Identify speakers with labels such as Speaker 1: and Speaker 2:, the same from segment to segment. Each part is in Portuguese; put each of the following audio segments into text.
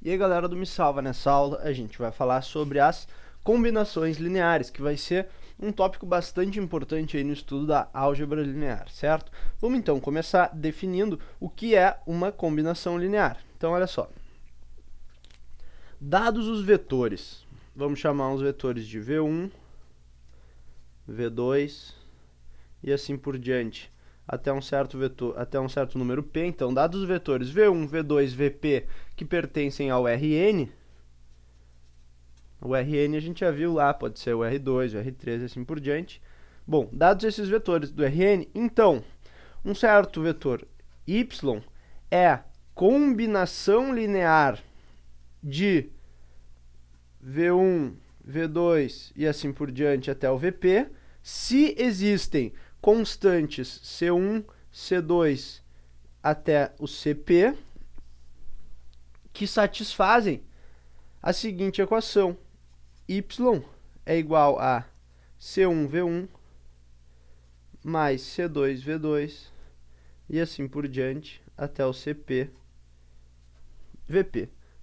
Speaker 1: E aí galera do Me Salva, nessa aula a gente vai falar sobre as combinações lineares, que vai ser um tópico bastante importante aí no estudo da álgebra linear, certo? Vamos então começar definindo o que é uma combinação linear. Então olha só, dados os vetores, vamos chamar os vetores de V1, V2 e assim por diante, até um certo número p. Então, dados os vetores V1, V2, Vp que pertencem ao Rn, o Rn a gente já viu lá, pode ser o R2, o R3 e assim por diante. Bom, dados esses vetores do Rn, então, um certo vetor y é combinação linear de V1, V2 e assim por diante até o Vp, se existem constantes C1, C2 até o Cp que satisfazem a seguinte equação: y é igual a C1V1 mais C2V2 e assim por diante até o CPVP.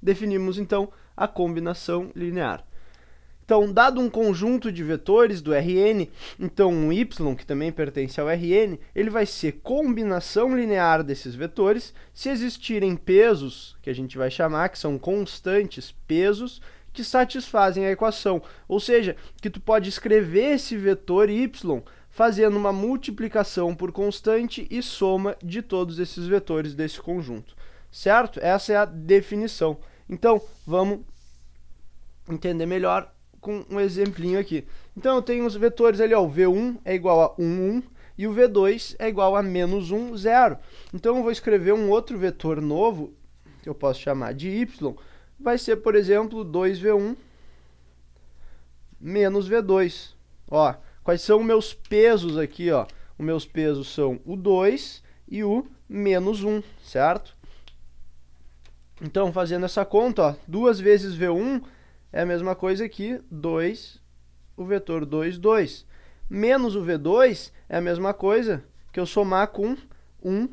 Speaker 1: Definimos então a combinação linear. Então, dado um conjunto de vetores do Rn, então um y, que também pertence ao Rn, ele vai ser combinação linear desses vetores se existirem pesos, que a gente vai chamar, que são constantes, pesos, que satisfazem a equação. Ou seja, que tu pode escrever esse vetor y fazendo uma multiplicação por constante e soma de todos esses vetores desse conjunto. Certo? Essa é a definição. Então, vamos entender melhor com um exemplinho aqui. Então, eu tenho os vetores ali, ó, o V1 é igual a 1, 1, e o V2 é igual a menos 1, 0. Então, eu vou escrever um outro vetor novo, que eu posso chamar de y, vai ser, por exemplo, 2V1 menos V2. Ó, quais são os meus pesos aqui, ó? Os meus pesos são o 2 e o menos 1, certo? Então, fazendo essa conta, ó, 2 vezes V1 é a mesma coisa que 2, o vetor 2, 2. Menos o V2 é a mesma coisa que eu somar com 1,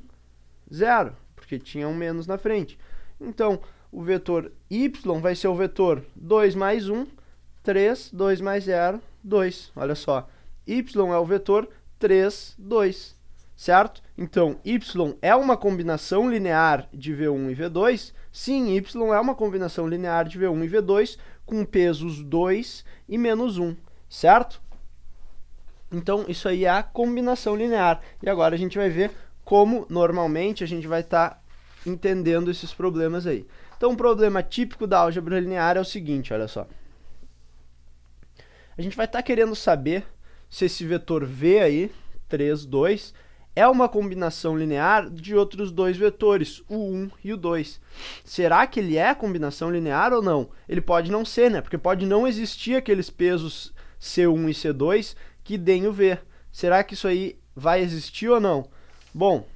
Speaker 1: 0, porque tinha um menos na frente. Então, o vetor y vai ser o vetor 2 mais 1, 3, 2 mais 0, 2. Olha só, y é o vetor 3, 2, certo? Então, y é uma combinação linear de V1 e V2? Sim, y é uma combinação linear de V1 e V2 com pesos 2 e menos 1, certo? Então, isso aí é a combinação linear. E agora a gente vai ver como, normalmente, a gente vai estar entendendo esses problemas aí. Então, um problema típico da álgebra linear é o seguinte, olha só. A gente vai estar querendo saber se esse vetor V aí, 3, 2, é uma combinação linear de outros dois vetores, o 1 e o 2. Será que ele é combinação linear ou não? Ele pode não ser, né? Porque pode não existir aqueles pesos C1 e C2 que deem o V. Será que isso aí vai existir ou não? Bom,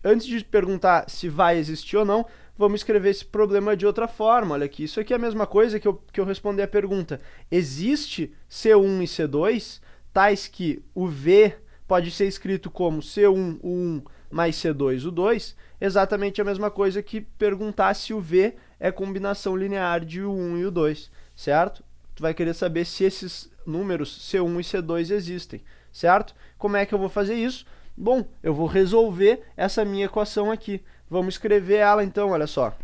Speaker 1: antes de perguntar se vai existir ou não, vamos escrever esse problema de outra forma. Olha aqui, isso aqui é a mesma coisa que eu responder a pergunta. Existe C1 e C2, tais que o V pode ser escrito como C1, o 1, mais C2, o 2, exatamente a mesma coisa que perguntar se o V é combinação linear de o 1 e o 2, certo? Tu vai querer saber se esses números C1 e C2 existem, certo? Como é que eu vou fazer isso? Bom, eu vou resolver essa minha equação aqui. Vamos escrever ela então, olha só.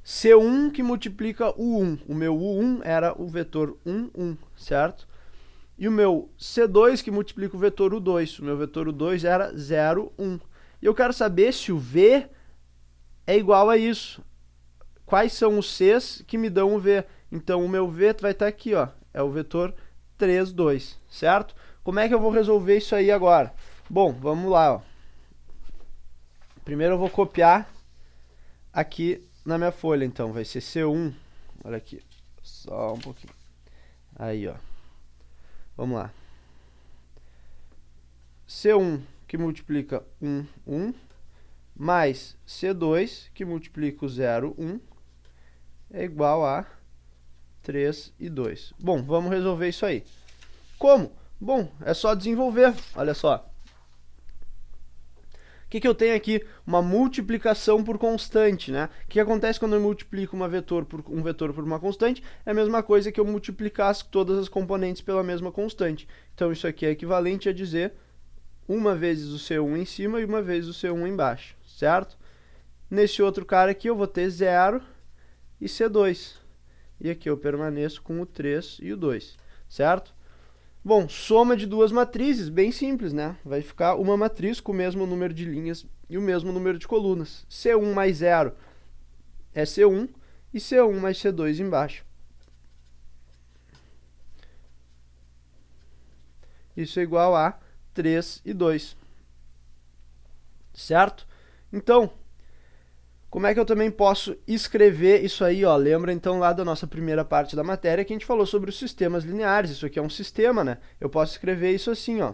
Speaker 1: C1 que multiplica o 1. O meu U1 era o vetor 1, 1, certo? E o meu C2 que multiplica o vetor U2. O meu vetor U2 era 0, 1. E eu quero saber se o V é igual a isso. Quais são os Cs que me dão o V? Então, o meu V vai estar aqui, ó. É o vetor 3, 2, certo? Como é que eu vou resolver isso aí agora? Bom, vamos lá, ó. Primeiro eu vou copiar aqui na minha folha, então. Vai ser C1. Olha aqui. Só um pouquinho. Aí, ó. Vamos lá. C1 que multiplica 1, 1, mais C2 que multiplica o 0, 1, é igual a 3 e 2. Bom, vamos resolver isso aí. Como? Bom, é só desenvolver. Olha só. que eu tenho aqui? Uma multiplicação por constante, né? O que acontece quando eu multiplico um vetor por uma constante? É a mesma coisa que eu multiplicasse todas as componentes pela mesma constante. Então, isso aqui é equivalente a dizer uma vezes o C1 em cima e uma vezes o C1 embaixo, certo? Nesse outro cara aqui eu vou ter 0 e C2. E aqui eu permaneço com o 3 e o 2, certo? Bom, soma de duas matrizes, bem simples, né? Vai ficar uma matriz com o mesmo número de linhas e o mesmo número de colunas. C1 mais 0 é C1 e C1 mais C2 embaixo. Isso é igual a 3 e 2. Certo? Então, como é que eu também posso escrever isso aí, ó? Lembra então lá da nossa primeira parte da matéria que a gente falou sobre os sistemas lineares. Isso aqui é um sistema, né? Eu posso escrever isso assim, ó.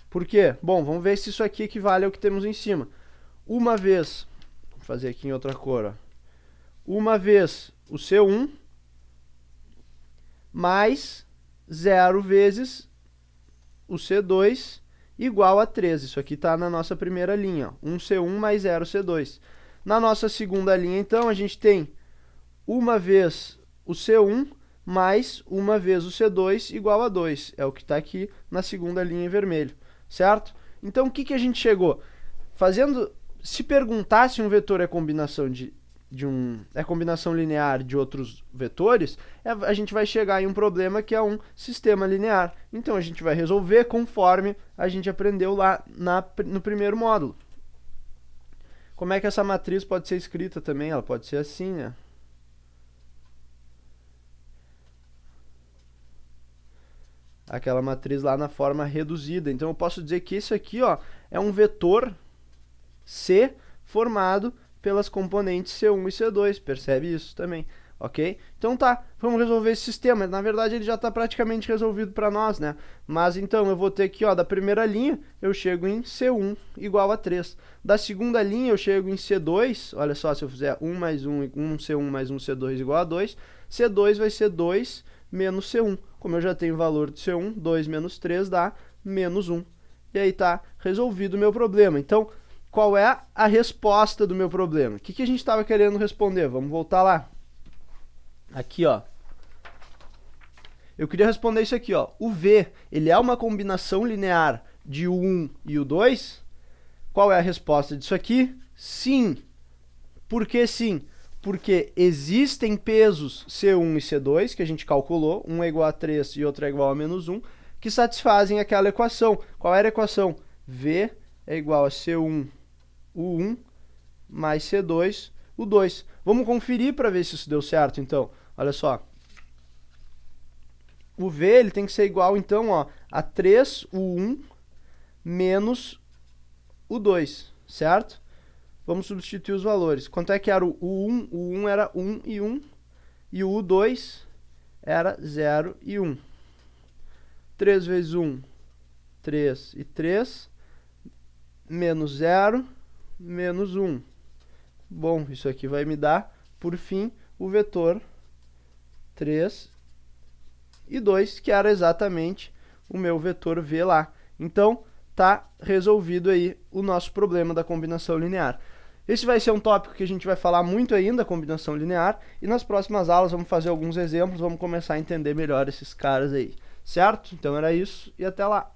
Speaker 1: Por quê? Bom, vamos ver se isso aqui equivale ao que temos em cima. Uma vez, vou fazer aqui em outra cor, ó. Uma vez o C1 mais 0 vezes o C2 igual a 3. Isso aqui está na nossa primeira linha, ó. 1C1 mais 0C2. Na nossa segunda linha, então, a gente tem uma vez o C1 mais uma vez o C2 igual a 2. É o que está aqui na segunda linha em vermelho, certo? Então, o que a gente chegou? Se perguntar se um vetor é combinação combinação linear de outros vetores, a gente vai chegar em um problema que é um sistema linear. Então, a gente vai resolver conforme a gente aprendeu lá no primeiro módulo. Como é que essa matriz pode ser escrita também? Ela pode ser assim, né? Aquela matriz lá na forma reduzida. Então, eu posso dizer que isso aqui, ó, é um vetor C formado pelas componentes C1 e C2, percebe isso também, ok? Então tá, vamos resolver esse sistema. Na verdade ele já está praticamente resolvido para nós, né? Mas então eu vou ter aqui, ó, da primeira linha eu chego em C1 igual a 3. Da segunda linha eu chego em C2, olha só, se eu fizer 1 mais 1, 1C1 mais 1C2 igual a 2, C2 vai ser 2 menos C1. Como eu já tenho o valor de C1, 2 menos 3 dá menos 1. E aí tá resolvido o meu problema. Então, qual é a resposta do meu problema? O que a gente estava querendo responder? Vamos voltar lá. Aqui, ó. Eu queria responder isso aqui, ó. O V, ele é uma combinação linear de o 1 e o 2? Qual é a resposta disso aqui? Sim. Por que sim? Porque existem pesos C1 e C2, que a gente calculou, um é igual a 3 e outro é igual a menos 1, que satisfazem aquela equação. Qual era a equação? V é igual a C1 o 1 mais C2, o 2. Vamos conferir para ver se isso deu certo, então. Olha só. O V ele tem que ser igual, então, ó, a 3, o 1, menos o 2, certo? Vamos substituir os valores. Quanto é que era o 1? O 1 era 1 e 1, e o 2 era 0 e 1. 3 vezes 1, 3 e 3, menos 0, menos 1. Bom, isso aqui vai me dar, por fim, o vetor 3 e 2, que era exatamente o meu vetor V lá. Então, tá resolvido aí o nosso problema da combinação linear. Esse vai ser um tópico que a gente vai falar muito ainda, combinação linear, e nas próximas aulas vamos fazer alguns exemplos, vamos começar a entender melhor esses caras aí, certo? Então era isso, e até lá!